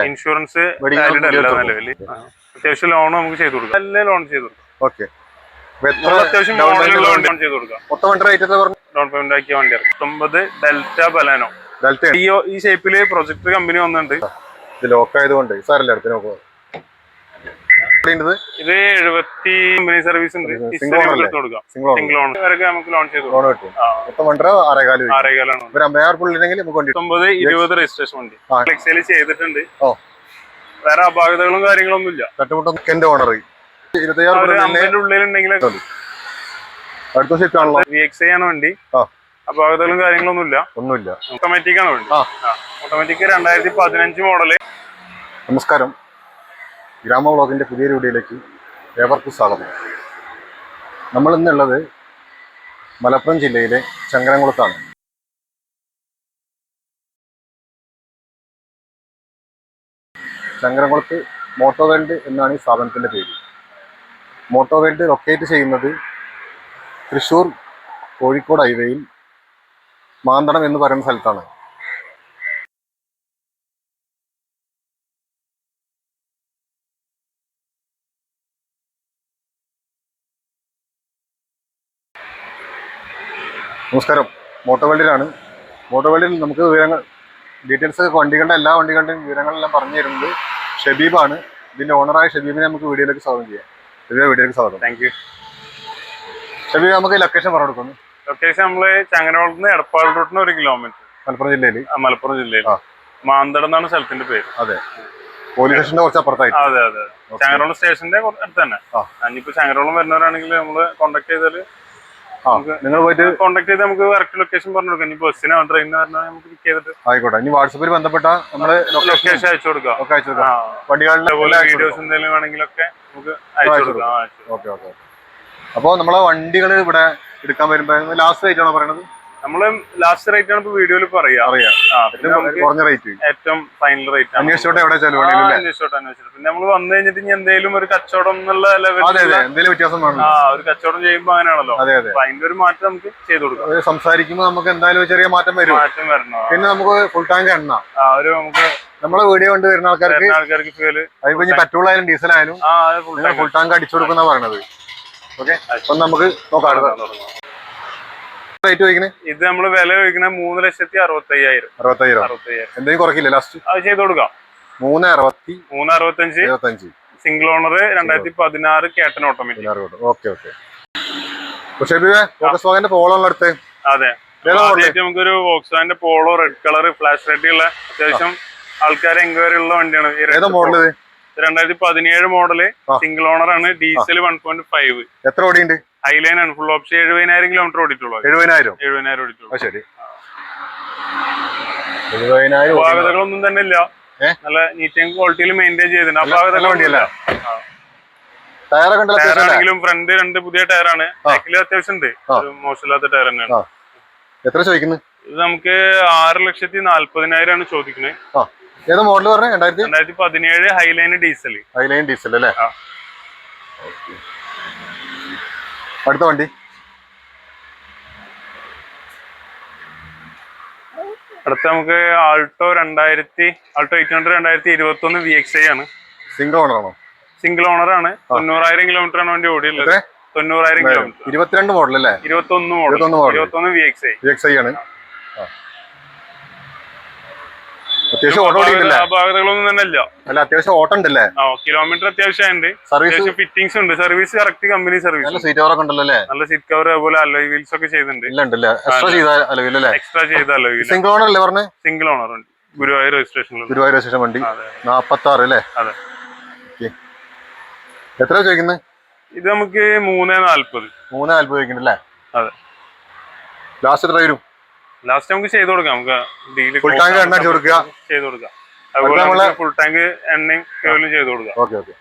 Insurance നിലവിൽ അത്യാവശ്യം loan നമുക്ക് ചെയ്ത് കൊടുക്കാം. എല്ലാ ലോൺ ചെയ്ത് കൊടുക്കാം. ഓക്കെ, അത്യാവശ്യം ലോൺ ചെയ്ത് കൊടുക്കാം. ഡൗൺ പേയ്മെന്റ് ആക്കിയ വണ്ടി 19 ഡെൽറ്റ ബലാനോ. ഈ ഷേപ്പില് പ്രൊജക്ട് കമ്പനി വന്നിട്ടുണ്ട്. ഇത് ലോക്ക് ആയതുകൊണ്ട് സാറല്ലേ അടുത്ത് നോക്കുക. ഇത് 70 കമ്പനി സർവീസ് ഉണ്ട്. സിംഗിൾ ലോൺ വരെ നമുക്ക് ലോൺ ചെയ്ത് കൊടുക്കാം. 19 20 രജിസ്ട്രേഷൻ വണ്ടി എക്സൈൽ ചെയ്തിട്ടുണ്ട്. വേറെ അപാകതകളും കാര്യങ്ങളൊന്നും ഇല്ല. ഉള്ളിലുണ്ടെങ്കിൽ VXI ആണ് വണ്ടി. അപാകതകളും കാര്യങ്ങളൊന്നുമില്ല. ഓട്ടോമാറ്റിക് ആണ് വണ്ടി. Automatic 2015 model. നമസ്കാരം, ഗ്രാമ വ്ളോഗിന്റെ പുതിയൊരു വീഡിയോയിലേക്ക് ഏവർക്കും സ്വാഗതം. നമ്മൾ ഇന്നുള്ളത് മലപ്പുറം ജില്ലയിലെ ചങ്ങരംകുളത്താണ്. ചങ്ങരംകുളത്ത് മോട്ടോ വേൾഡ് എന്നാണ് ഈ സ്ഥാപനത്തിൻ്റെ പേര്. മോട്ടോ വേൾഡ് ലൊക്കേറ്റ് ചെയ്യുന്നത് തൃശ്ശൂർ കോഴിക്കോട് ഹൈവേയിൽ മാന്തണം എന്ന് പറയുന്ന സ്ഥലത്താണ്. നമസ്കാരം, മോട്ടോ വേൾഡിലാണ്. മോട്ടോ വേൾഡിൽ നമുക്ക് വിവരങ്ങൾ ഡീറ്റെയിൽസ് വണ്ടികളുടെ എല്ലാ വണ്ടികളുടെയും വിവരങ്ങളെല്ലാം പറഞ്ഞു തരുന്നത് ഷബീബാണ്. ഇതിൻ്റെ ഓണറായ ഷബീബിനെ നമുക്ക് വീഡിയോയിലേക്ക് സ്വാഗതം ചെയ്യാം. വീഡിയോയിലേക്ക് സ്വാഗതം. Thank you. ഷബീബ്, നമുക്ക് ലൊക്കേഷൻ പറഞ്ഞു കൊടുക്കുന്നു. ലൊക്കേഷൻ നമ്മള് ചങ്ങരകുളത്ത് നിന്ന് എടപ്പാൾ റൂട്ടിന് 1 കിലോമീറ്റർ. മലപ്പുറം ജില്ലയിൽ മാന്തടം എന്നാണ് സ്ഥലത്തിന്റെ പേര്. അതെ, പോലീസ് സ്റ്റേഷന്റെ കുറച്ച് അപ്പുറത്തായിട്ട്. അതെ. ചങ്ങരകുളം സ്റ്റേഷന്റെ അടുത്ത് തന്നെ. ഇനിയിപ്പോ ചങ്ങരകുളം വരുന്നവരാണെങ്കിൽ നമ്മള് കോൺടാക്ട് ചെയ്താല് നിങ്ങൾ പോയിട്ട് കോൺടാക്ട് ചെയ്ത് നമുക്ക് കറക്റ്റ് ലൊക്കേഷൻ പറഞ്ഞു കൊടുക്കാം. ഇനി ബസ്സിനോ ട്രെയിനിനോ പറഞ്ഞാൽ നമുക്ക് പിക്ക് ചെയ്തിട്ട് ആയിക്കോട്ടെ. ഇനി വാട്സപ്പിൽ ബന്ധപ്പെട്ട നമ്മള് ലൊക്കേഷൻ അയച്ചു കൊടുക്കാം. വണ്ടികളുടെ വീഡിയോസ് എന്തെങ്കിലും വേണമെങ്കിലൊക്കെ നമുക്ക് അയച്ചു കൊടുക്കാം. ഓക്കെ. അപ്പൊ നമ്മളെ വണ്ടികൾ ഇവിടെ എടുക്കാൻ വരുമ്പോ ലാസ്റ്റ് റേറ്റ് ആണോ പറയണത്? നമ്മള് ലാസ്റ്റ് റേറ്റ് ആണ് ഇപ്പൊ വീഡിയോയിൽ പറയാം. കുറഞ്ഞ റേറ്റ്, ഏറ്റവും ഫൈനൽ റേറ്റ് അന്വേഷിച്ചോട്ടെ എവിടെ അന്വേഷിച്ചോട്ടെ. പിന്നെ നമ്മൾ വന്നു കഴിഞ്ഞിട്ട് ഇനി എന്തെങ്കിലും ഒരു കച്ചവടം എന്നുള്ള ലെവലിൽ എന്തെങ്കിലും വ്യത്യാസം വേണം. ഒരു കച്ചവടം ചെയ്യുമ്പോ അങ്ങനെയാണല്ലോ. അപ്പൊ അതിന്റെ ഒരു മാറ്റം നമുക്ക് ചെയ്ത് കൊടുക്കാം. സംസാരിക്കുമ്പോ നമുക്ക് എന്തായാലും ചെറിയ മാറ്റം വരും. പിന്നെ നമുക്ക് ഫുൾ ടാങ്ക് എണ്ണ നമുക്ക് നമ്മളെ വീഡിയോ കൊണ്ട് വരുന്ന ആൾക്കാർക്ക് ഫ്യൂല് അതിപ്പോ പെട്രോൾ ആയാലും ഡീസൽ ആയാലും ഫുൾ ടാങ്ക് അടിച്ചു കൊടുക്കുന്ന പറയണത്. ഓക്കെ, അപ്പൊ നമുക്ക് നോക്കാം. ഇത് നമ്മള് വില ചോദിക്കുന്നത് 3,65,000. എന്തെങ്കിലും കുറക്കില്ല ലാസ്റ്റ്? അത് ചെയ്ത് കൊടുക്കാം. 3,65,000 സിംഗിൾ ഓണർ 2016 കേട്ടൻ ഓട്ടോമാറ്റിക്. പോളോടുത്ത് അതെ, നമുക്കൊരു വോക്സ്വാഗന്റെ Polo red colour flash red ഉള്ള അത്യാവശ്യം ആൾക്കാർ എൻക്വയറി ഉള്ള വണ്ടിയാണ്. 2017 മോഡല് സിംഗിൾ ഓണർ ആണ്. ഡീസൽ 1.5. എത്ര ഓടിയുണ്ട്? ഹൈലൈൻ ആണ്. ഫുൾ ഓപ്ഷൻ 70,000 കിലോമീറ്റർ ഓടിയിട്ടുള്ളൂ. 70,000 ഓടിയിട്ടുള്ളൂ. ശരി, അപാകതകളൊന്നും തന്നെ ഇല്ല. നല്ല നീറ്റ് ആൻഡ് ക്വാളിറ്റിയിൽ മെയിൻറ്റെയിൻ ചെയ്തിട്ടുണ്ട്. ടയറാണെങ്കിലും ഫ്രണ്ട് 2 പുതിയ ടയറാണ്. ബാക്കിൽ അത്യാവശ്യം ഉണ്ട്, മോശമില്ലാത്ത ടയർ തന്നെയാണ്. എത്ര ചോദിക്കുന്നത്? ഇത് നമുക്ക് 6,40,000 ആണ് ചോദിക്കുന്നത്. ഏത് മോഡൽ പറഞ്ഞ? 2017 ഹൈലൈൻ ഡീസൽ അല്ലേ? അടുത്ത വണ്ടി അടുത്ത നമുക്ക് ആൾട്ടോ 800 2021 VXI ആണ്. സിംഗിൾ ഓണർ ആണോ? സിംഗിൾ ഓണർ ആണ്. 90,000 കിലോമീറ്റർ ആണ് വണ്ടി ഓടിയുള്ളത്. 90,000 കിലോമീറ്റർ. 22 മോഡൽ അല്ലേ? 21 VXI ആണ്. അത്യാവശ്യം അപാകതകളൊന്നും തന്നെ ഇല്ല. അല്ല, അത്യാവശ്യം ഓട്ടം ഉണ്ടല്ലേ? കിലോമീറ്റർ അത്യാവശ്യം സർവീസ് ഫിറ്റിംഗ്സ് ഉണ്ട്. Service correct company service. Seat cover ഒക്കെ ഉണ്ടല്ലേ? നല്ല സീറ്റ് കവർ, അതുപോലെ അലോയ് വീൽസ് ഒക്കെ ചെയ്തിട്ടുണ്ട്. എക്സ്ട്രാ ചെയ്ത അലോയ്. സിംഗിൾ ഓണർ അല്ലേ പറഞ്ഞത്? സിംഗിൾ ഓണർ ഉണ്ട്. ഗുരുവായൂർ രജിസ്ട്രേഷൻ വണ്ടി. 46 അല്ലേ? അതെ. എത്ര ചോദിക്കുന്നത്? ഇത് നമുക്ക് 3,40 ചോദിക്കണ്ടല്ലേ? അതെ. ലാസ്റ്റ് എത്ര വരും? ലാസ്റ്റ് നമുക്ക് ചെയ്ത് കൊടുക്കാം. നമുക്ക് ഫുൾ ടാങ്ക് എണ്ണ ചെയ്ത് കൊടുക്കാം. അതുപോലെ ഫുൾ ടാങ്ക് എണ്ണയും ഫ്യൂലും ചെയ്ത് കൊടുക്കാം.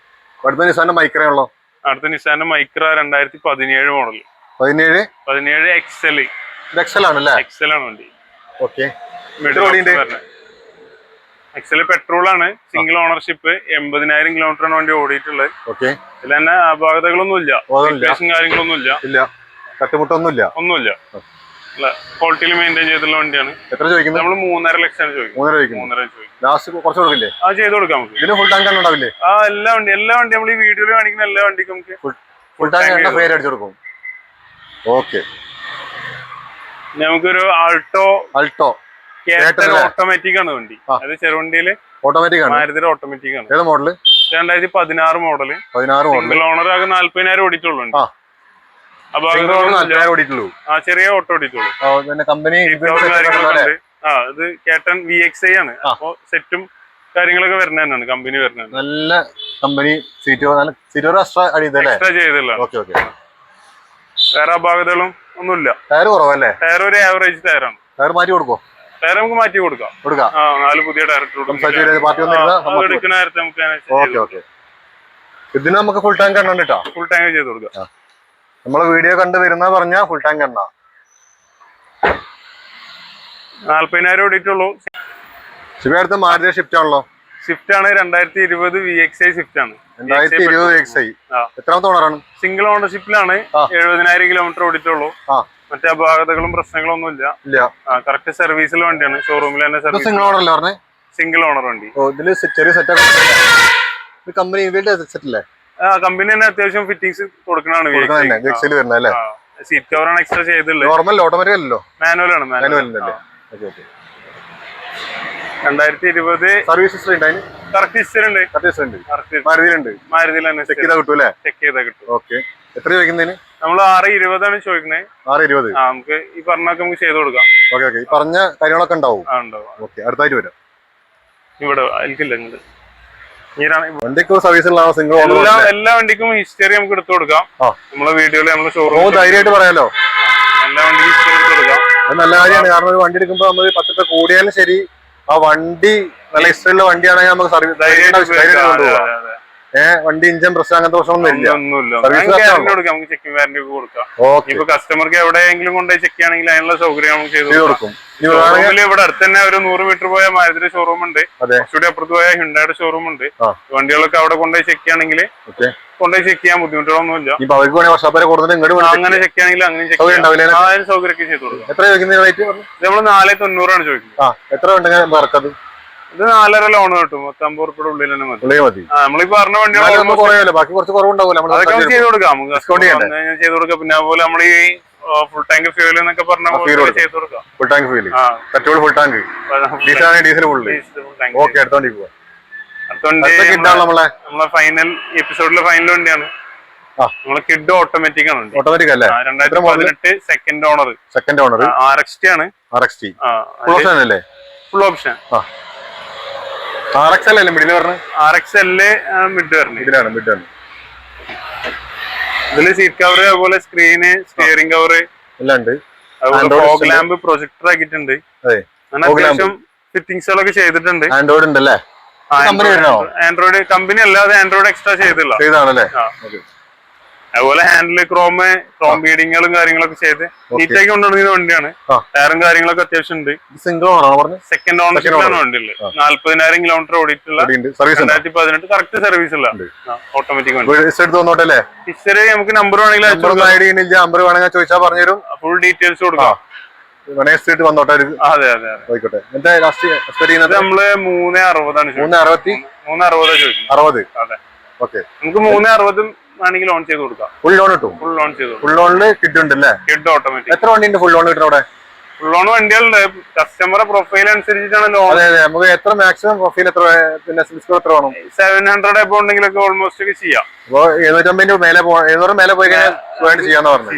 അടുത്ത നിസാന്റെ മൈക്ര ഉള്ളോ? അടുത്ത നിസാന്റെ മൈക്ര 2017 മോഡൽ. 17 XL. XL ആണല്ലേ? XL ആണ് വണ്ടി. XL പെട്രോൾ ആണ്. Single ownership. 80,000 കിലോമീറ്റർ ആണ് വണ്ടി ഓടിയിട്ടുള്ളത്. ഇതിൽ തന്നെ അപാകതകളൊന്നും ഇല്ല, കാര്യങ്ങളൊന്നും ഇല്ല. തട്ടുമുട്ടൊന്നുമില്ല. ക്വാളിറ്റിയിൽ മെയിൻറ്റെയിൻ ചെയ്തിട്ടുള്ള വണ്ടിയാണ്. എത്ര ചോദിക്കുന്നത്? നമ്മൾ 3.5 ലക്ഷം ചോദിക്കും. 3.5 ചോദിക്കും. ലാസ്റ്റ് കുറച്ച് കൊടുക്കില്ലേ? ചെയ്ത് കൊടുക്കാം നമുക്ക്. ഇതിന് ഫുൾ ടാങ്ക് ഉണ്ടാവില്ലേ? എല്ലാ വണ്ടി നമ്മൾ ഈ വീഡിയോയിൽ കാണിക്കുന്ന എല്ലാ വണ്ടിക്കും നമുക്ക് ഫുൾ ടാങ്ക് പേര് അടിച്ചു കൊടുക്കും. ഓക്കെ. നമുക്കൊരു ആൾട്ടോ ഓട്ടോമാറ്റിക് ആണ് വണ്ടി. അത് ചെറുവണ്ടിയില് ഓട്ടോമാറ്റിക് ആണ്. മാരുതിയുടെ ഓട്ടോമാറ്റിക് ആണ്. ഏത് മോഡല്? 2016 മോഡല്. സിംഗിൾ ഓണർ ആകെ 40,000 ഓടിയിട്ടുള്ളൂ. ചെറിയ ഓട്ടോ ഓടിയിട്ടുള്ളൂ. കമ്പനി ഇത് കേട്ടൻ VXi ആണ്. അപ്പൊ സെറ്റും കാര്യങ്ങളൊക്കെ വരുന്ന തന്നെയാണ് കമ്പനി വരുന്നത്. നല്ല കമ്പനി സീറ്റ് എക്സ്ട്രാ ചെയ്തില്ല. വേറെ അപാകതകളും ഒന്നുമില്ല. ടയർ കുറവല്ലേ? ടയർ ഒരു ആവറേജ് ടയറാണ്. ടയർ മാറ്റി കൊടുക്കോ? ടയർ നമുക്ക് മാറ്റി കൊടുക്കാം. 4 പുതിയ ടയർ എടുക്കുന്ന നേരത്തെ നമുക്ക് ഇതിന് നമുക്ക് ഫുൾ ടാങ്ക് എണ്ണ കേട്ടോ. ഫുൾ ടാങ്ക് ചെയ്ത് കൊടുക്കാം. നമ്മളെ വീഡിയോ കണ്ട് വരുന്ന പറഞ്ഞാൽ ഫുൾ ടാങ്ക് എണ്ണ 40,000 ഓടിയിട്ടുള്ളൂ. അടുത്ത മാരുതി ഷിഫ്റ്റ് ആണല്ലോ. ഷിഫ്റ്റ് ആണ്. 2020 VXi ഷിഫ്റ്റ് ആണ്. 2020 VXi. എത്രാമത്തെ ഓണറാണ്? സിംഗിൾ ഓണർഷിപ്പിലാണ്. 70,000 കിലോമീറ്റർ ഓടിയിട്ടുള്ളൂ. മറ്റേ അപാകതകളും പ്രശ്നങ്ങളും ഒന്നും ഇല്ല. കറക്റ്റ് സർവീസിൽ വണ്ടിയാണ്. ഷോറൂമിൽ തന്നെ സർവീസ്. സിംഗിൾ ഓണർ അല്ലേ പറഞ്ഞേ? സിംഗിൾ ഓണർ വണ്ടി. ഇതില് ചെറിയ സെറ്റ് കമ്പനി സെറ്റ് കമ്പനി തന്നെ അത്യാവശ്യം ഫിറ്റിംഗ്സ് കൊടുക്കണാണ്. സീറ്റ് കവറാണ് എക്സ്ട്രാ ചെയ്തിട്ടുള്ളത്. നോർമൽ ഓട്ടോമാറ്റിക് അല്ലല്ലോ? മാനുവൽ ആണ്. 2020 സർവീസ് ഹിസ്റ്ററി കറക്റ്റ് ഹിസ്റ്ററി ഉണ്ട്. മാരുതിയിൽ തന്നെ ചെക്ക് ചെയ്താൽ കിട്ടും. ചെക്ക് ചെയ്താൽ കിട്ടും. ഓക്കെ. എത്ര ചോദിക്കുന്നതിന്? നമ്മൾ 620 ആണ് ചോദിക്കുന്നത്. 620. നമുക്ക് ഈ പറഞ്ഞൊക്കെ നമുക്ക് ചെയ്ത് കൊടുക്കാം. ഓക്കെ. ഈ പറഞ്ഞ കാര്യങ്ങളൊക്കെ ഉണ്ടാവും. ഓക്കെ. അടുത്തായിട്ട് വരാം. ഇവിടെ എനിക്കില്ല. വണ്ടിക്ക് സർവീസ് സിംഗിൾ എല്ലാ വണ്ടിക്കും ഹിസ്റ്ററി നമുക്ക് എടുത്തു കൊടുക്കാം. നമ്മളെ വീഡിയോയില് നമ്മള് ഷോറൂം ധൈര്യമായിട്ട് പറയാലോ. എല്ലാ വണ്ടിക്കും ഹിസ്റ്ററി എടുത്തു കൊടുക്കാം. അത് നല്ല കാര്യമാണ്. കാരണം ഒരു വണ്ടി എടുക്കുമ്പോ നമ്മൾ 10 കൂടിയാലും ശരി, ആ വണ്ടി നല്ല ഹിസ്റ്ററിയുള്ള വണ്ടിയാണെങ്കിൽ നമുക്ക് സർവീസ് ധൈര്യമായിട്ട് വണ്ടി ഇഞ്ചൻ പ്രശ്നം അങ്ങനത്തെ പ്രശ്നമൊന്നും കസ്റ്റമർക്ക് എവിടെയെങ്കിലും കൊണ്ടുപോയി ചെക്ക് ചെയ്യണമെങ്കിൽ അതിനുള്ള സൗകര്യം നമുക്ക് ചെയ്തു കൊടുക്കും. ഇവിടെ അടുത്ത് തന്നെ ഒരു 100 മീറ്റർ പോയ മാരുതിയുടെ ഷോറൂം ഉണ്ട്. കുറച്ചുകൂടി അപ്പുറത്ത് പോയ ഹിണ്ടായുടെ ഷോറൂം ഉണ്ട്. വണ്ടികളൊക്കെ അവിടെ കൊണ്ടുപോയി ചെക്ക് ചെയ്യണമെങ്കിൽ കൊണ്ടുപോയി ചെക്ക് ചെയ്യാൻ ബുദ്ധിമുട്ടുകളൊന്നുമില്ല. അങ്ങനെ ചെക്ക് ചെയ്യണമെങ്കിൽ അങ്ങനെ സൗകര്യമൊക്കെ ചെയ്തു കൊടുക്കും. നമ്മൾ 490 ചോദിക്കുന്നത്. ഇത് 4.5 ലോൺ കിട്ടും. 50 ഉറുപ്പിയുടെ ഉള്ളിൽ തന്നെ മതി. നമ്മളീ പറഞ്ഞ വണ്ടികൾ ചെയ്ത് കൊടുക്കാം. ചെയ്ത് കൊടുക്കാം. പിന്നെ അതുപോലെ നമ്മൾ ഈ ഫുൾ ടാങ്ക് ഫ്യൂൽ എന്നൊക്കെ പറഞ്ഞ ചെയ്ത് കൊടുക്കാം. Full tank fuel, petrol full tank, diesel full. നമ്മളെ ഫൈനൽ എപ്പിസോഡിലെ ഫൈനൽ വണ്ടിയാണ്. നമ്മളെ കിഡ് ഓട്ടോമാറ്റിക് ആണ്. ഓട്ടോമാറ്റിക് അല്ലേ? 2018 സെക്കൻഡ് ഓണർ. RXT ആണ്. Full option. RXL അല്ലേ മിഡിൽ പറഞ്ഞത്? RXL മിഡ് പറഞ്ഞു. ഇതിലാണ്. ഇതില് സീറ്റ് കവർ, അതുപോലെ സ്ക്രീന്, സ്റ്റിയറിംഗ് കവർ എല്ലാം ഉണ്ട്. അതുപോലെ ഫോഗ് ലാമ്പ് പ്രൊജക്ടർ ആക്കിയിട്ടുണ്ട്. അത്യാവശ്യം ഫിറ്റിംഗ്സുകളൊക്കെ ചെയ്തിട്ടുണ്ട്. ആൻഡ്രോയിഡ് ഉണ്ടല്ലേ? ആൻഡ്രോയിഡ് കമ്പനി അല്ലാതെ ആൻഡ്രോയിഡ് എക്സ്ട്രാ ചെയ്തില്ല. അതുപോലെ ഹാൻഡില് ക്രോം ബീഡിങ്ങുകളും കാര്യങ്ങളൊക്കെ ചെയ്ത് നീറ്റാക്കി കൊണ്ടുവരുന്ന വണ്ടിയാണ്. ടയറും കാര്യങ്ങളൊക്കെ അത്യാവശ്യം ഉണ്ട്. സിംഗിൾ ഓണർ, സെക്കൻഡ് ഓണർഷിപ്പിലാണ് വണ്ടിയുള്ളത്. 40,000 കിലോമീറ്റർ ഓടിയിട്ടുള്ള 2018 കറക്റ്റ് സർവീസ് ഉള്ള ഓട്ടോമാറ്റിക് വണ്ടി. ഹിസ്റ്ററി നമുക്ക് നമ്പർ വേണമെങ്കിൽ ചോദിച്ചാൽ പറഞ്ഞുതരും. ഫുൾ ഡീറ്റെയിൽസ് കൊടുക്കാം. അതെ. നമ്മള് 360 ചോദിക്കുന്നത്. അതെ. നമുക്ക് 360 വേണമെങ്കിൽ ലോൺ ചെയ്ത് കൊടുക്കാം. ഫുൾ ലോൺ കിട്ടും. ഫുൾ ലോണില് കിഡ് ഉണ്ടല്ലേ? കിഡ് ഓട്ടോമാറ്റിക്. എത്ര വണ്ടി ഫുൾ ലോൺ കിട്ടും അവിടെ? ഫുൾ ലോൺ വണ്ടികളുണ്ട്. കസ്റ്റമറെ പ്രൊഫൈൽ അനുസരിച്ചിട്ടാണ് ലോൺ. അതെ. നമുക്ക് എത്ര മാക്സിമം പ്രൊഫൈൽ എത്ര, പിന്നെ എത്ര വേണം? 700 എബോ ഉണ്ടെങ്കിലൊക്കെ ഓൾമോസ്റ്റ് ഒക്കെ ചെയ്യാം. അപ്പൊ 750 മേലെ 700 മേലെ പോയി കഴിഞ്ഞാൽ ചെയ്യാന്ന് പറഞ്ഞു.